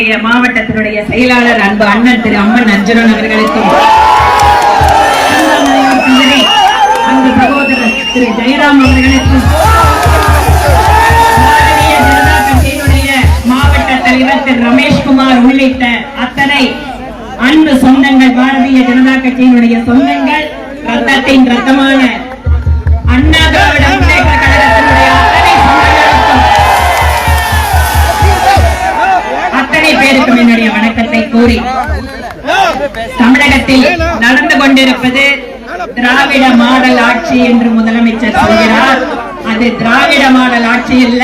நம்முடைய மாவட்டத்தினுடைய செயலாளர் அன்பு அண்ணன் திரு அம்மன் அர்ஜுனன் அவர்களுக்கும், அன்பு சகோதரர் திரு ஜெயராம் அவர்களுக்கும், பாரதிய ஜனதா கட்சியினுடைய மாவட்ட தலைவர் திரு ரமேஷ்குமார் உள்ளிட்ட அத்தனை அன்பு சொந்தங்கள், பாரதிய ஜனதா கட்சியினுடைய சொந்தங்கள், ரத்தத்தின் ரத்தமான அண்ணா திராவிட முன்னேற்ற கழகத்தினுடைய அத்தனை பேருக்கும் என்னுடைய வணக்கத்தை கூறி, தமிழகத்தில் நடந்து கொண்டிருப்பது திராவிட மாடல் ஆட்சி என்று முதலமைச்சர் சொல்கிறார். அது திராவிட மாடல் ஆட்சி அல்ல,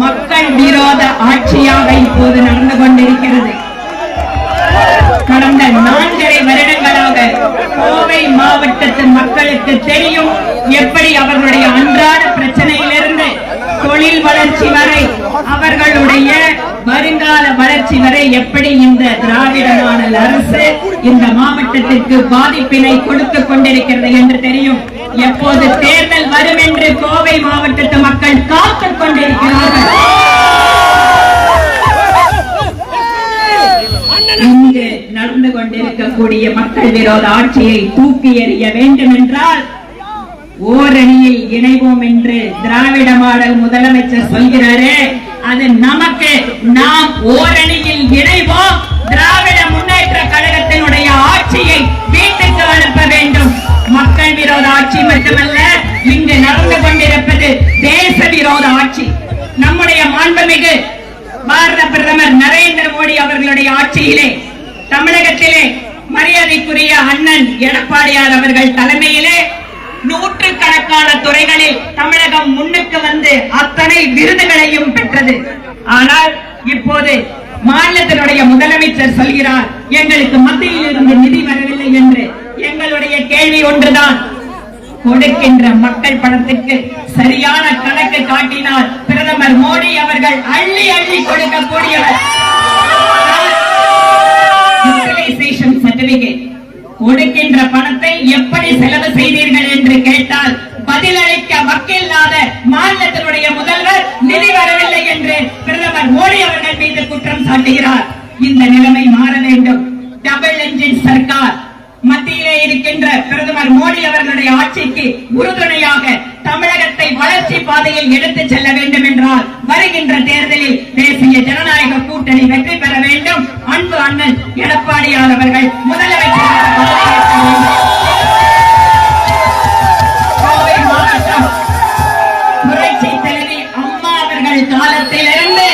மக்கள் விரோத ஆட்சியாக இப்போது நடந்து கொண்டிருக்கிறது. கடந்த 4.5 வருடங்களாக கோவை மாவட்டத்து மக்களுக்கு தெரியும் எப்படி அவர்களுடைய அன்றாட பிரச்சனையிலிருந்து தொழில் வளர்ச்சி வரை, அவர்களுடைய வருங்கால வளர்ச்சி வரை எப்படி இந்த திராவிட மாடல் அரசு இந்த மாவட்டத்திற்கு பாதிப்பினை கொடுத்துக் கொண்டிருக்கிறது என்று தெரியும். எப்போது தேர்தல் வரும் என்று கோவை மாவட்டத்து மக்கள் காத்துக் கொண்டிருக்கிறார்கள். இங்கு நடந்து கொண்டிருக்கக்கூடிய மக்கள் விரோத ஆட்சியை தூக்கி எறிய வேண்டும் என்றால் ஓரணியில் இணைவோம் என்று திராவிட மாடல் முதலமைச்சர் சொல்கிறாரே, அது நமக்கு. நாம் ஓரணியில் இணைவோம். திராவிட முன்னேற்ற கழகத்தினுடைய ஆட்சியை வீட்டுக்கு அனுப்ப வேண்டும். மக்கள் விரோத ஆட்சி மட்டுமல்ல, இங்கு நடந்து கொண்டிருப்பது தேச விரோத ஆட்சி. நம்முடைய மாண்புமிகு பாரத பிரதமர் நரேந்திர மோடி அவர்களுடைய ஆட்சியிலே தமிழகத்திலே மரியாதைக்குரிய அண்ணன் எடப்பாடியார் அவர்கள் தலைமையிலே நூற்றுக்கணக்கான துறைகளில் தமிழகம் முன்னுக்கு வந்து அத்தனை விருதுகளையும் பெற்றது. ஆனால் இப்போது மாநிலத்தினுடைய முதலமைச்சர் சொல்கிறார், எங்களுக்கு மத்தியில் இருந்து நிதி வரவில்லை என்று. எங்களுடைய கேள்வி ஒன்றுதான், கொடுக்கின்ற மக்கள் பணத்துக்கு சரியான கணக்கு காட்டினால் பிரதமர் மோடி அவர்கள் அள்ளி அள்ளி கொடுக்கக்கூடியவர். சர்டிபிகேட் கொடுக்கின்ற பணத்தை எப்படி செலவு செய்தீர்கள் என்று கேட்டால் பதிலளிக்க வக்கில்லாத மாநிலத்தினுடைய முதல்வர் நிதி வரவில்லை என்று பிரதமர் மோடி அவர்கள் மீது குற்றம் சாட்டுகிறார். இந்த நிலைமை மாற வேண்டும். டபுள் என்ஜின் சர்க்கார் மத்தியிலே இருக்கின்ற பிரதமர் மோடி அவர்களுடைய ஆட்சிக்கு உறுதுணையாக தமிழகத்தை வளர்ச்சி பாதையில் எடுத்துச் செல்ல வேண்டும் என்றால் வருகின்ற தேர்தலில் தேசிய ஜனநாயக கூட்டணி வெற்றி பெற வேண்டும். அன்பு அண்ணன் எடப்பாடியார் அவர்கள் முதலமைச்சராக பதவியேற்க வேண்டும். கோவை மாவட்டம் புரட்சி தலைவி அம்மா அவர்கள் காலத்திலிருந்து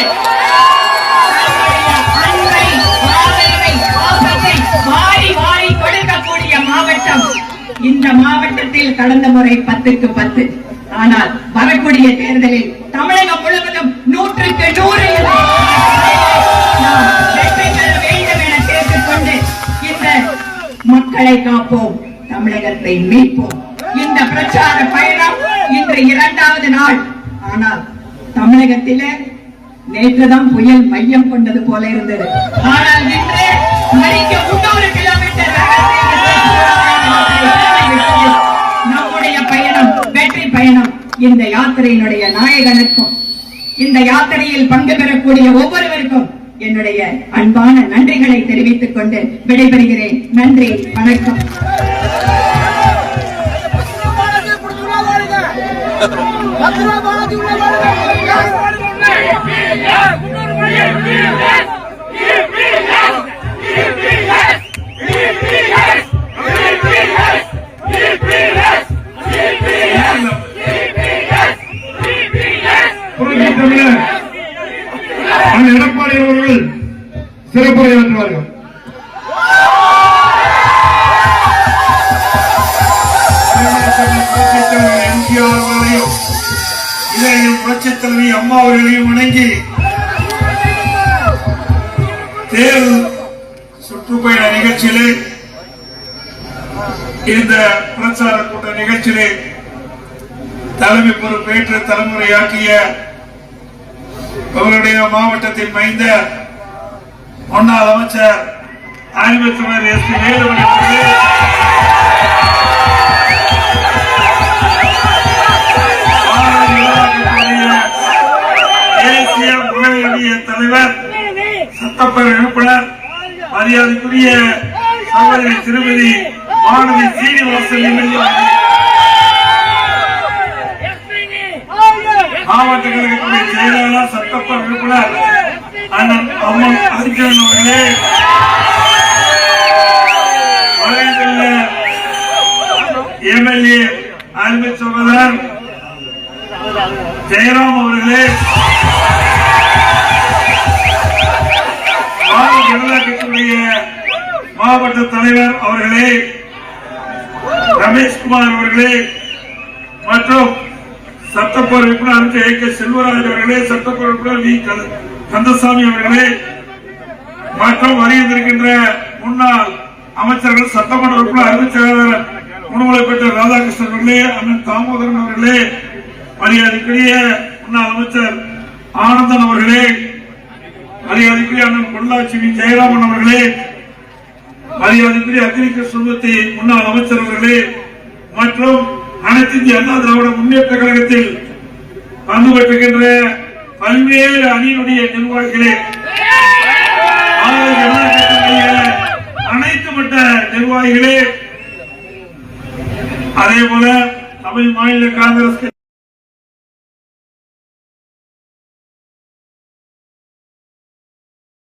இந்த மாவட்டத்தில் கடந்த முறை 10க்கு 10. ஆனால் வரக்கூடிய தேர்தலில் தமிழகம் முழுவதும் 100க்கு 100 வெற்றி பெற வேண்டும் என கேட்டுக்கொண்டு இந்த மக்களை காப்போம், தமிழகத்தை மீட்போம். இந்த பிரச்சார பயணம் இன்று 2வது நாள். ஆனால் தமிழகத்திலே நேற்றுதான் புயல் மையம் கொண்டது போல இருந்தது. ஆனால் இன்று மணிக்கு 300 கிலோமீட்டர் நம்முடைய பயணம் வெற்றி பயணம். இந்த யாத்திரையினுடைய நாயகனுக்கும் இந்த யாத்திரையில் பங்கு பெறக்கூடிய ஒவ்வொருவருக்கும் என்னுடைய அன்பான நன்றிகளை தெரிவித்துக் கொண்டு விடைபெறுகிறேன். நன்றி, வணக்கம். எடப்பாடி அவர்கள் சிறப்புரையாற்றுவார்கள். எம்ஜிஆர் அவர்களையும் இளைஞர் புரட்சித் தலைவி அம்மா அவர்களையும் வணங்கி தேர்தல் சுற்றுப்பயண நிகழ்ச்சியிலே, இந்த பிரச்சார கூட்ட நிகழ்ச்சியிலே தலைமை பொறுப்பேற்று தலைமுறையாற்றிய அவருடைய மாவட்டத்தின் மைந்த முன்னாள் அமைச்சர் அறிவுத்துறை எஸ் பி வேலுமணி அவர்களே, தேசிய மகளிர் தலைவர் சட்டப்பேரவை சட்டப்பேரவை உறுப்பினர் மரியாதைக்குரிய சகோதரி திருமதி வானதி சீனிவாசன் எம்எல்ஏ, மாவட்ட கழகத்துடைய செயலாளர் சட்டப்பேரவை உறுப்பினர் அண்ணன் அம்மன் அர்ஜுனன் அவர்களே, வளைந்துள்ள எம்எல்ஏ அருமை சகோதரர் ஜெயராம் அவர்களே, பாரதிய ஜனதா கட்சியுடைய மாவட்ட தலைவர் அவர்களே, ரமேஷ்குமார் அவர்களே மற்றும் சட்டப்பேரவை உறுப்பினர் ஏ கே செல்வராஜ் அவர்களே, சட்டப்பேரவை உறுப்பினர் வி கந்தசாமி அவர்களே மற்றும் வருகின்ற முன்னாள் அமைச்சர்கள், சட்டமன்ற உறுப்பினர் அறிவு செயலாளர் முன்மொழிப்பட்ட ராதாகிருஷ்ணன் அவர்களே, அண்ணன் தாமோதரன் அவர்களே, மரியாதைக்குரிய முன்னாள் அமைச்சர் ஆனந்தன் அவர்களே, மரியாதைக்குரிய அண்ணன் பொள்ளாச்சி வி ஜெயராமன் அவர்களே, மரியாதைக்குரிய அக்னி கிருஷ்ணமூர்த்தி முன்னாள் அமைச்சர் அவர்களே மற்றும் அனைத்து இந்திய அண்ணா திராவிட முன்னேற்ற கழகத்தில் பங்கு பெற்றுகின்ற பல்வேறு அணியினுடைய நிர்வாகிகளே, அனைத்து மட்ட நிர்வாகிகளே, அதே போல தமிழ் மாநில காங்கிரஸ்